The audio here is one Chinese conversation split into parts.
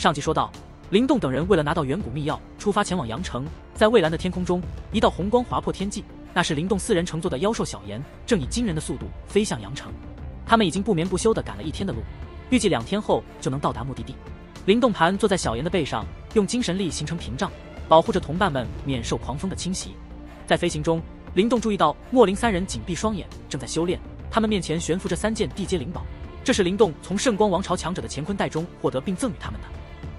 上集说到，灵动等人为了拿到远古秘药，出发前往阳城。在蔚蓝的天空中，一道红光划破天际，那是灵动4人乘坐的妖兽小炎，正以惊人的速度飞向阳城。他们已经不眠不休地赶了1天的路，预计2天后就能到达目的地。灵动盘坐在小炎的背上，用精神力形成屏障，保护着同伴们免受狂风的侵袭。在飞行中，灵动注意到莫林3人紧闭双眼，正在修炼。他们面前悬浮着3件地阶灵宝，这是灵动从圣光王朝强者的乾坤袋中获得并赠予他们的。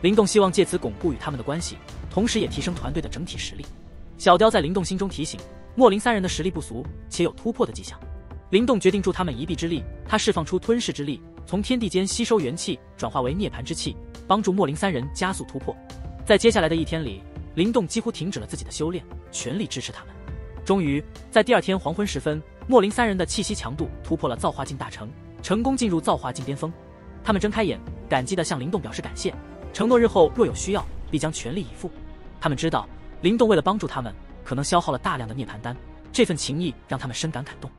灵动希望借此巩固与他们的关系，同时也提升团队的整体实力。小雕在灵动心中提醒，莫林3人的实力不俗，且有突破的迹象。灵动决定助他们一臂之力，他释放出吞噬之力，从天地间吸收元气，转化为涅槃之气，帮助莫林3人加速突破。在接下来的1天里，灵动几乎停止了自己的修炼，全力支持他们。终于，在第2天黄昏时分，莫林3人的气息强度突破了造化境大成，成功进入造化境巅峰。他们睁开眼，感激地向灵动表示感谢，承诺日后若有需要，必将全力以赴。他们知道，灵动为了帮助他们，可能消耗了大量的涅槃丹，这份情谊让他们深感感动。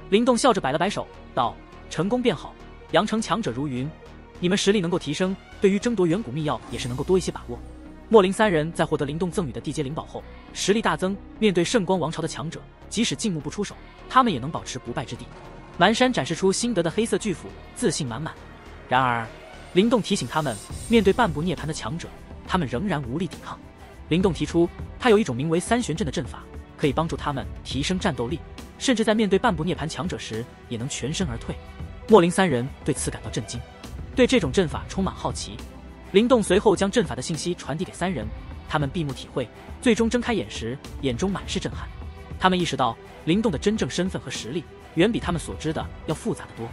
灵动笑着摆了摆手，道：“成功便好，阳城强者如云，你们实力能够提升，对于争夺远古秘药也是能够多一些把握。”莫林3人在获得灵动赠予的地阶灵宝后，实力大增，面对圣光王朝的强者，即使静穆不出手，他们也能保持不败之地。蛮山展示出新得的黑色巨斧，自信满满。然而，灵动提醒他们，面对半步涅槃的强者，他们仍然无力抵抗。灵动提出，他有一种名为3玄阵的阵法，可以帮助他们提升战斗力，甚至在面对半步涅槃强者时，也能全身而退。莫林3人对此感到震惊，对这种阵法充满好奇。灵动随后将阵法的信息传递给3人，他们闭目体会，最终睁开眼时，眼中满是震撼。他们意识到，灵动的真正身份和实力，远比他们所知的要复杂得多。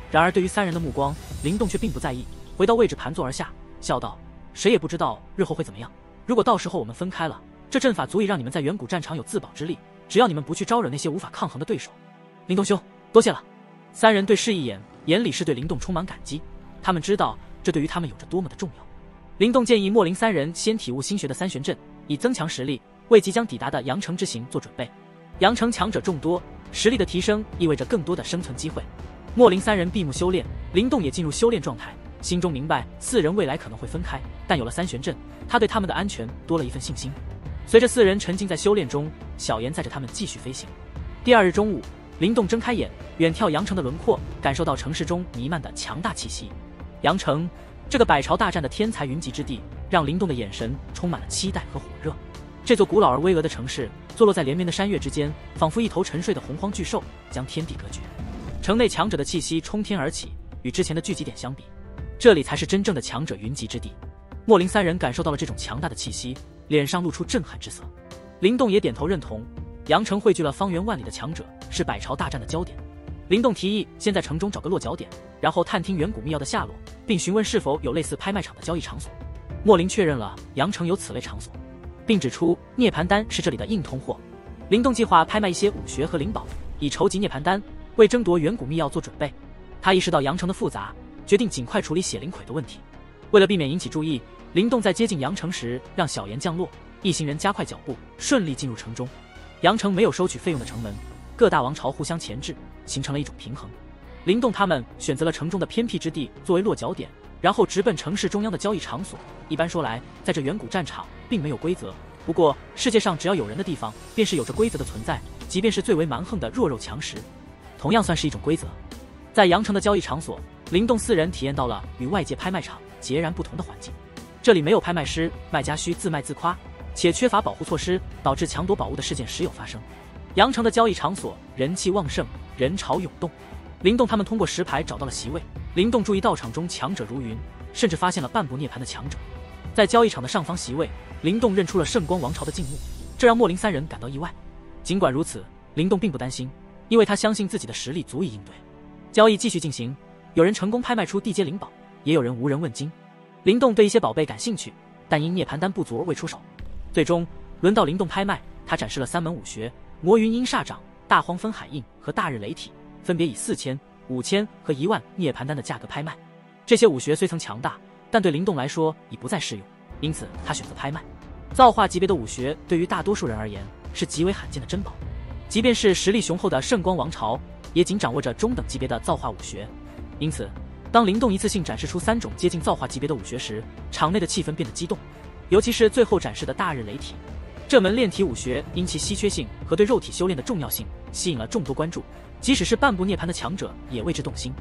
然而对于3人的目光，灵动却并不在意，回到位置盘坐而下，笑道：“谁也不知道日后会怎么样。如果到时候我们分开了，这阵法足以让你们在远古战场有自保之力，只要你们不去招惹那些无法抗衡的对手。”灵动兄，多谢了。3人对视一眼，眼里是对灵动充满感激。他们知道这对于他们有着多么的重要。灵动建议莫林3人先体悟新学的3玄阵，以增强实力，为即将抵达的阳城之行做准备。阳城强者众多，实力的提升意味着更多的生存机会。莫林3人闭目修炼，灵动也进入修炼状态，心中明白4人未来可能会分开，但有了3玄阵，他对他们的安全多了一份信心。随着4人沉浸在修炼中，小炎载着他们继续飞行。第2日中午，灵动睁开眼，远眺阳城的轮廓，感受到城市中弥漫的强大气息。阳城，这个百朝大战的天才云集之地，让灵动的眼神充满了期待和火热。这座古老而巍峨的城市，坐落在连绵的山岳之间，仿佛一头沉睡的洪荒巨兽，将天地隔绝。城内强者的气息冲天而起，与之前的聚集点相比，这里才是真正的强者云集之地。莫林3人感受到了这种强大的气息，脸上露出震撼之色。灵动也点头认同，阳城汇聚了方圆万里的强者，是百朝大战的焦点。灵动提议先在城中找个落脚点，然后探听远古秘药的下落，并询问是否有类似拍卖场的交易场所。莫林确认了阳城有此类场所，并指出涅槃丹是这里的硬通货。灵动计划拍卖一些武学和灵宝，以筹集涅槃丹，为争夺远古秘药做准备。他意识到阳城的复杂，决定尽快处理血灵魁的问题。为了避免引起注意，灵动在接近阳城时让小炎降落，一行人加快脚步，顺利进入城中。阳城没有收取费用的城门，各大王朝互相钳制，形成了一种平衡。灵动他们选择了城中的偏僻之地作为落脚点，然后直奔城市中央的交易场所。一般说来，在这远古战场并没有规则，不过世界上只要有人的地方，便是有着规则的存在，即便是最为蛮横的弱肉强食，同样算是一种规则。在阳城的交易场所，灵动4人体验到了与外界拍卖场截然不同的环境。这里没有拍卖师，卖家需自卖自夸，且缺乏保护措施，导致抢夺宝物的事件时有发生。阳城的交易场所人气旺盛，人潮涌动。灵动他们通过石牌找到了席位，灵动注意到场中强者如云，甚至发现了半步涅槃的强者。在交易场的上方席位，灵动认出了圣光王朝的静穆，这让莫林3人感到意外。尽管如此，灵动并不担心，因为他相信自己的实力足以应对。交易继续进行，有人成功拍卖出地阶灵宝，也有人无人问津。灵动对一些宝贝感兴趣，但因涅槃丹不足而未出手。最终轮到灵动拍卖，他展示了3门武学：魔云阴煞掌、大荒分海印和大日雷体，分别以4000、5000和1万涅槃丹的价格拍卖。这些武学虽曾强大，但对灵动来说已不再适用，因此他选择拍卖。造化级别的武学对于大多数人而言是极为罕见的珍宝，即便是实力雄厚的圣光王朝，也仅掌握着中等级别的造化武学。因此当灵动一次性展示出3种接近造化级别的武学时，场内的气氛变得激动，尤其是最后展示的大日雷体。这门炼体武学因其稀缺性和对肉体修炼的重要性，吸引了众多关注，即使是半步涅槃的强者也为之动心。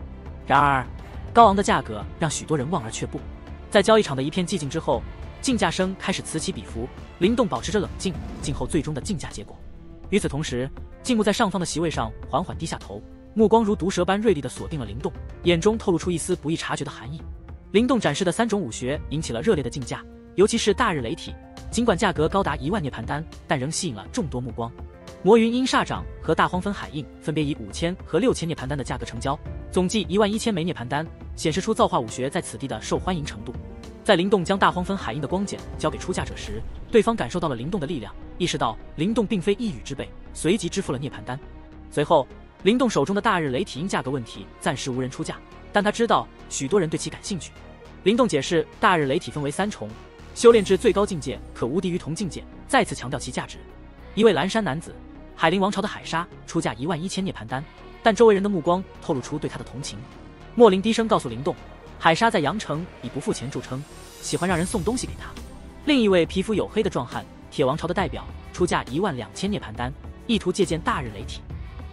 然而，高昂的价格让许多人望而却步。在交易场的一片寂静之后，竞价声开始此起彼伏，灵动保持着冷静，静候最终的竞价结果。与此同时，静木在上方的席位上缓缓低下头，目光如毒蛇般锐利地锁定了灵动，眼中透露出一丝不易察觉的寒意。灵动展示的3种武学引起了热烈的竞价，尤其是大日雷体，尽管价格高达1万涅槃丹，但仍吸引了众多目光。魔云阴煞掌和大荒分海印分别以5000和6000涅槃丹的价格成交，总计11000枚涅槃丹，显示出造化武学在此地的受欢迎程度。在灵动将大荒分海印的光茧交给出价者时，对方感受到了灵动的力量，意识到灵动并非一羽之辈，随即支付了涅槃丹。随后，灵动手中的大日雷体因价格问题暂时无人出价，但他知道许多人对其感兴趣。灵动解释，大日雷体分为3重，修炼至最高境界可无敌于同境界，再次强调其价值。一位蓝山男子，海灵王朝的海沙，出价11000涅槃丹，但周围人的目光透露出对他的同情。莫林低声告诉灵动，海沙在阳城以不付钱著称，喜欢让人送东西给他。另一位皮肤黝黑的壮汉，铁王朝的代表，出价12000涅槃丹，意图借鉴大日雷体。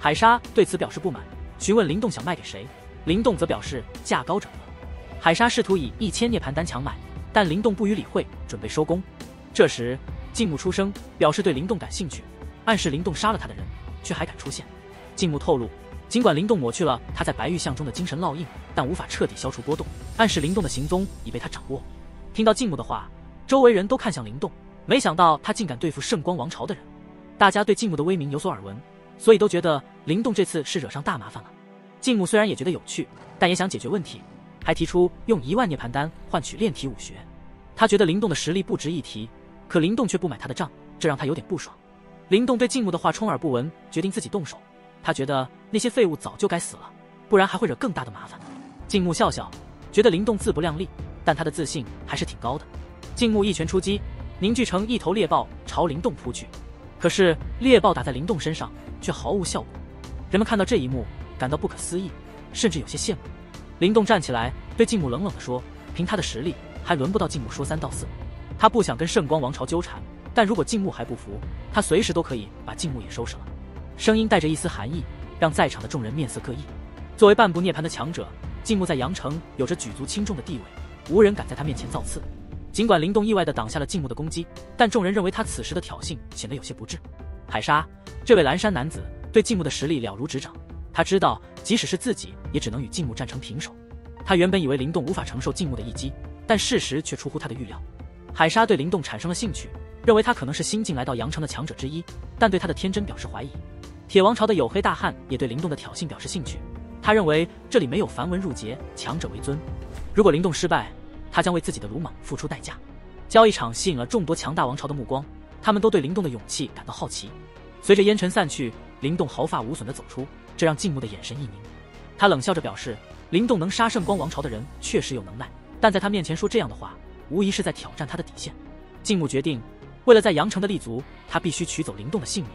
海沙对此表示不满，询问灵动想卖给谁，灵动则表示价高者得。海沙试图以1000涅槃丹强买，但灵动不予理会，准备收工。这时，静木出声，表示对灵动感兴趣，暗示灵动杀了他的人，却还敢出现。静木透露，尽管灵动抹去了他在白玉像中的精神烙印，但无法彻底消除波动，暗示灵动的行踪已被他掌握。听到静木的话，周围人都看向灵动，没想到他竟敢对付圣光王朝的人。大家对静木的威名有所耳闻，所以都觉得灵动这次是惹上大麻烦了。静木虽然也觉得有趣，但也想解决问题，还提出用1万涅槃丹换取炼体武学。他觉得灵动的实力不值一提，可灵动却不买他的账，这让他有点不爽。灵动对静木的话充耳不闻，决定自己动手。他觉得那些废物早就该死了，不然还会惹更大的麻烦。静木笑笑，觉得灵动自不量力，但他的自信还是挺高的。静木一拳出击，凝聚成一头猎豹朝灵动扑去。可是猎豹打在灵动身上却毫无效果。人们看到这一幕感到不可思议，甚至有些羡慕。灵动站起来对静木冷冷地说，凭他的实力还轮不到静木说3道4。他不想跟圣光王朝纠缠，但如果静木还不服，他随时都可以把静木也收拾了。声音带着一丝寒意，让在场的众人面色各异。作为半步涅槃的强者，静木在阳城有着举足轻重的地位，无人敢在他面前造次。尽管灵动意外地挡下了静木的攻击，但众人认为他此时的挑衅显得有些不智。海沙，这位蓝山男子对静木的实力了如指掌，他知道即使是自己也只能与静木战成平手。他原本以为灵动无法承受静木的一击，但事实却出乎他的预料。海沙对灵动产生了兴趣，认为他可能是新晋来到阳城的强者之一，但对他的天真表示怀疑。铁王朝的黝黑大汉也对灵动的挑衅表示兴趣，他认为这里没有繁文缛节，强者为尊。如果灵动失败，他将为自己的鲁莽付出代价。交易场吸引了众多强大王朝的目光，他们都对灵动的勇气感到好奇。随着烟尘散去，灵动毫发无损地走出，这让静木的眼神一凝。他冷笑着表示，灵动能杀圣光王朝的人确实有能耐，但在他面前说这样的话，无疑是在挑战他的底线。静木决定，为了在阳城的立足，他必须取走灵动的性命。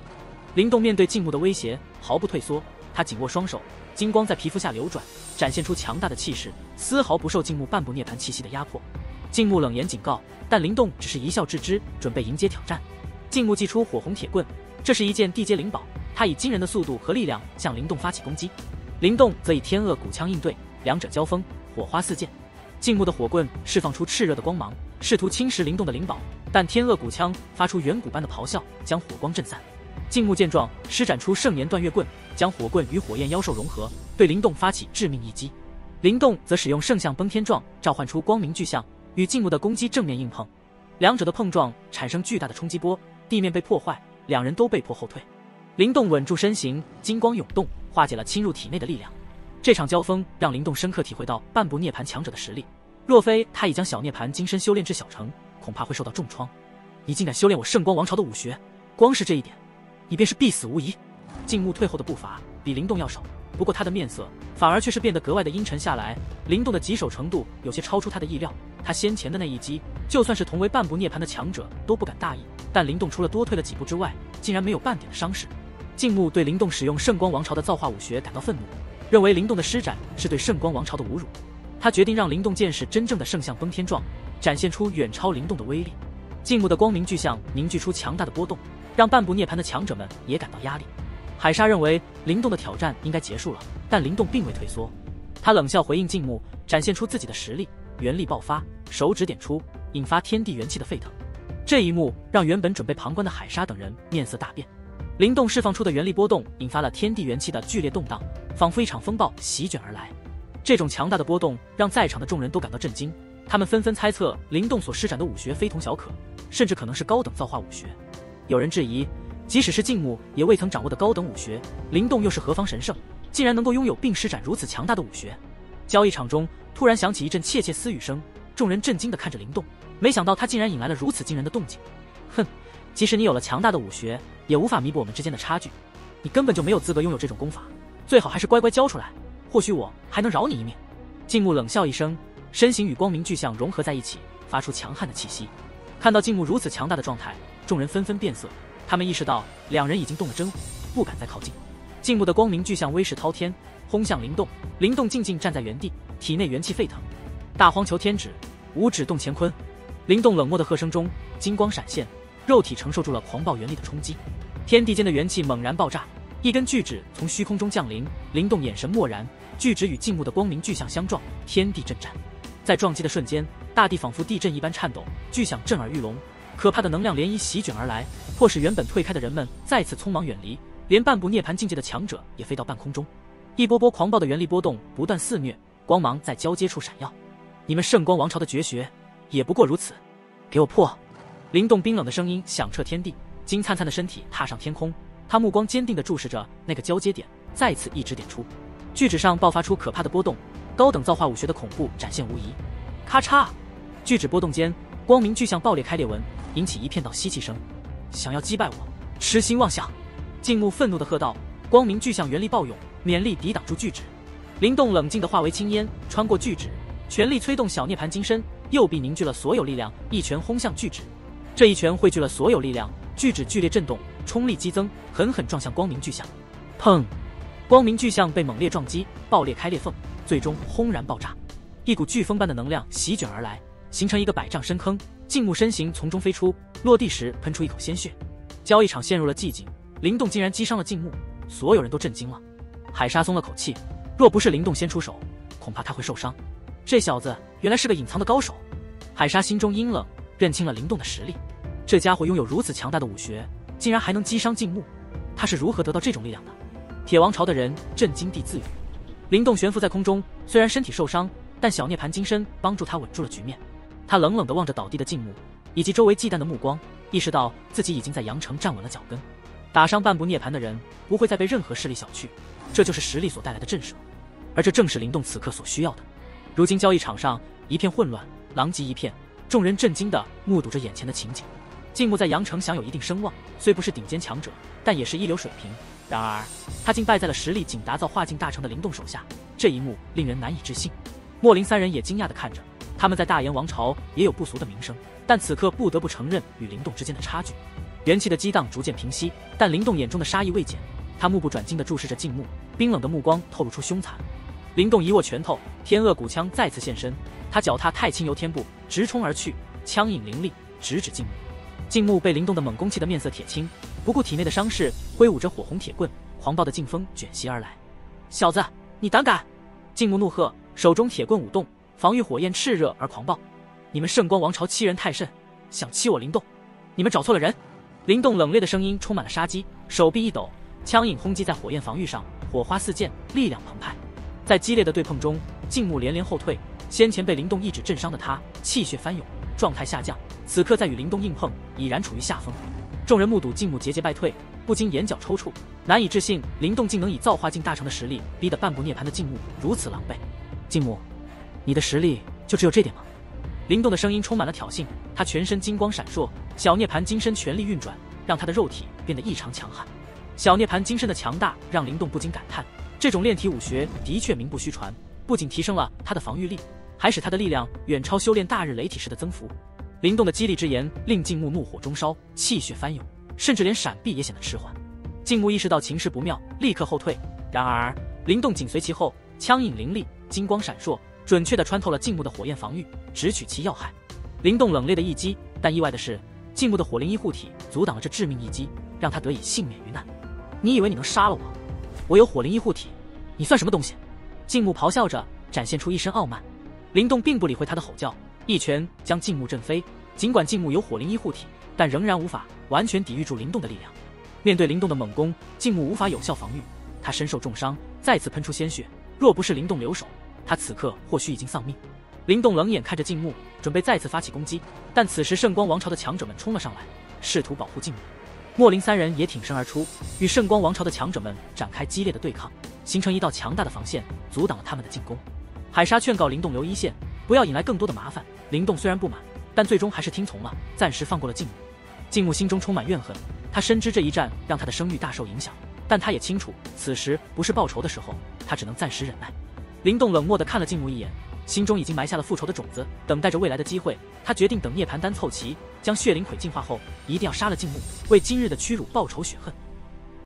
灵动面对静木的威胁毫不退缩，他紧握双手，金光在皮肤下流转，展现出强大的气势，丝毫不受静木半步涅槃气息的压迫。静木冷言警告，但灵动只是一笑置之，准备迎接挑战。静木祭出火红铁棍，这是一件地阶灵宝，他以惊人的速度和力量向灵动发起攻击，灵动则以天恶骨枪应对，两者交锋，火花四溅。静木的火棍释放出炽热的光芒，试图侵蚀灵动的灵宝，但天恶骨枪发出远古般的咆哮，将火光震散。静木见状，施展出圣年断月棍，将火棍与火焰妖兽融合，对灵动发起致命一击。灵动则使用圣象崩天状召唤出光明巨象，与静木的攻击正面硬碰，两者的碰撞产生巨大的冲击波，地面被破坏，两人都被迫后退。灵动稳住身形，金光涌动，化解了侵入体内的力量。这场交锋让灵动深刻体会到半步涅槃强者的实力，若非他已将小涅槃金身修炼至小成，恐怕会受到重创。你竟敢修炼我圣光王朝的武学，光是这一点，你便是必死无疑。静木退后的步伐比灵动要少，不过他的面色反而却是变得格外的阴沉下来。灵动的棘手程度有些超出他的意料，他先前的那一击，就算是同为半步涅槃的强者都不敢大意，但灵动除了多退了几步之外，竟然没有半点的伤势。静木对灵动使用圣光王朝的造化武学感到愤怒，认为灵动的施展是对圣光王朝的侮辱。他决定让灵动见识真正的圣象崩天状，展现出远超灵动的威力。静穆的光明巨象凝聚出强大的波动，让半步涅槃的强者们也感到压力。海沙认为灵动的挑战应该结束了，但灵动并未退缩，他冷笑回应静穆，展现出自己的实力，元力爆发，手指点出，引发天地元气的沸腾。这一幕让原本准备旁观的海沙等人面色大变。灵动释放出的元力波动引发了天地元气的剧烈动荡，仿佛一场风暴席卷而来。这种强大的波动让在场的众人都感到震惊，他们纷纷猜测灵动所施展的武学非同小可，甚至可能是高等造化武学。有人质疑，即使是静穆也未曾掌握的高等武学，灵动又是何方神圣，竟然能够拥有并施展如此强大的武学？交易场中突然响起一阵窃窃私语声，众人震惊地看着灵动，没想到他竟然引来了如此惊人的动静。哼，即使你有了强大的武学，也无法弥补我们之间的差距，你根本就没有资格拥有这种功法，最好还是乖乖交出来，或许我还能饶你一命。静穆冷笑一声，身形与光明巨象融合在一起，发出强悍的气息。看到静穆如此强大的状态，众人纷纷变色，他们意识到两人已经动了真火，不敢再靠近。静穆的光明巨象威势滔天，轰向灵动，灵动静静站在原地，体内元气沸腾。大荒球天指，五指动乾坤。灵动冷漠的喝声中，金光闪现，肉体承受住了狂暴元力的冲击，天地间的元气猛然爆炸，一根巨指从虚空中降临，灵动眼神漠然，巨指与静穆的光明巨象相撞，天地震颤。在撞击的瞬间，大地仿佛地震一般颤抖，巨响震耳欲聋，可怕的能量涟漪席卷而来，迫使原本退开的人们再次匆忙远离，连半步涅槃境界的强者也飞到半空中。一波波狂暴的元力波动不断肆虐，光芒在交接处闪耀。你们圣光王朝的绝学也不过如此，给我破！灵动冰冷的声音响彻天地，金灿灿的身体踏上天空，他目光坚定地注视着那个交接点，再次一指点出，巨指上爆发出可怕的波动，高等造化武学的恐怖展现无疑。咔嚓，巨指波动间，光明巨象爆裂开裂纹，引起一片道吸气声。想要击败我，痴心妄想！静穆愤怒地喝道。光明巨象元力暴涌，勉力抵挡住巨指。灵动冷静地化为青烟，穿过巨指，全力催动小涅槃金身，右臂凝聚了所有力量，一拳轰向巨指。这一拳汇聚了所有力量，巨指剧烈震动，冲力激增，狠狠撞向光明巨象。砰！光明巨象被猛烈撞击，爆裂开裂缝，最终轰然爆炸。一股飓风般的能量席卷而来，形成一个100丈深坑，静穆身形从中飞出，落地时喷出一口鲜血。交易场陷入了寂静，灵动竟然击伤了静穆，所有人都震惊了。海沙松了口气，若不是灵动先出手，恐怕他会受伤。这小子原来是个隐藏的高手。海沙心中阴冷，认清了灵动的实力。这家伙拥有如此强大的武学，竟然还能击伤静穆，他是如何得到这种力量的？铁王朝的人震惊地自语。灵动悬浮在空中，虽然身体受伤，但小涅槃金身帮助他稳住了局面。他冷冷地望着倒地的静穆，以及周围忌惮的目光，意识到自己已经在阳城站稳了脚跟。打伤半步涅槃的人不会再被任何势力小觑，这就是实力所带来的震慑，而这正是灵动此刻所需要的。如今交易场上一片混乱，狼藉一片，众人震惊地目睹着眼前的情景。静穆在阳城享有一定声望，虽不是顶尖强者，但也是一流水平。然而他竟败在了实力仅达到化境大成的灵动手下，这一幕令人难以置信。莫林三人也惊讶地看着，他们在大炎王朝也有不俗的名声，但此刻不得不承认与灵动之间的差距。元气的激荡逐渐平息，但灵动眼中的杀意未减，他目不转睛地注视着静穆，冰冷的目光透露出凶残。灵动一握拳头，天恶古枪再次现身，他脚踏太清游天步，直冲而去，枪影凌厉，直指静穆。静穆被灵动的猛攻气得面色铁青，不顾体内的伤势，挥舞着火红铁棍，狂暴的劲风卷袭而来。小子，你胆敢！静穆怒喝，手中铁棍舞动，防御火焰炽热而狂暴。你们圣光王朝欺人太甚，想欺我灵动，你们找错了人！灵动冷冽的声音充满了杀机，手臂一抖，枪影轰击在火焰防御上，火花四溅，力量澎湃。在激烈的对碰中，静穆连连后退，先前被灵动一指震伤的他气血翻涌，状态下降，此刻再与灵动硬碰，已然处于下风。众人目睹静穆节节败退，不禁眼角抽搐，难以置信灵动竟能以造化境大成的实力逼得半步涅槃的静穆如此狼狈。静穆，你的实力就只有这点吗？灵动的声音充满了挑衅，他全身金光闪烁，小涅槃金身全力运转，让他的肉体变得异常强悍。小涅槃金身的强大让灵动不禁感叹，这种炼体武学的确名不虚传，不仅提升了他的防御力，还使他的力量远超修炼大日雷体时的增幅。灵动的激励之言令静穆怒火中烧，气血翻涌，甚至连闪避也显得迟缓。静穆意识到情势不妙，立刻后退，然而灵动紧随其后，枪影凌厉，金光闪烁，准确地穿透了静木的火焰防御，直取其要害。灵动冷冽的一击，但意外的是，静木的火灵一护体阻挡了这致命一击，让他得以幸免于难。你以为你能杀了我？我有火灵一护体，你算什么东西？静木咆哮着，展现出一身傲慢。灵动并不理会他的吼叫，一拳将静木震飞。尽管静木有火灵一护体，但仍然无法完全抵御住灵动的力量。面对灵动的猛攻，静木无法有效防御，他身受重伤，再次喷出鲜血。若不是灵动留手，他此刻或许已经丧命。灵动冷眼看着静木，准备再次发起攻击，但此时圣光王朝的强者们冲了上来，试图保护静木。莫林三人也挺身而出，与圣光王朝的强者们展开激烈的对抗，形成一道强大的防线，阻挡了他们的进攻。海沙劝告灵动留一线，不要引来更多的麻烦。灵动虽然不满，但最终还是听从了，暂时放过了静木。静木心中充满怨恨，他深知这一战让他的声誉大受影响，但他也清楚此时不是报仇的时候，他只能暂时忍耐。灵动冷漠地看了静木一眼，心中已经埋下了复仇的种子，等待着未来的机会。他决定等涅槃丹凑齐，将血灵魁净化后，一定要杀了静木，为今日的屈辱报仇雪恨。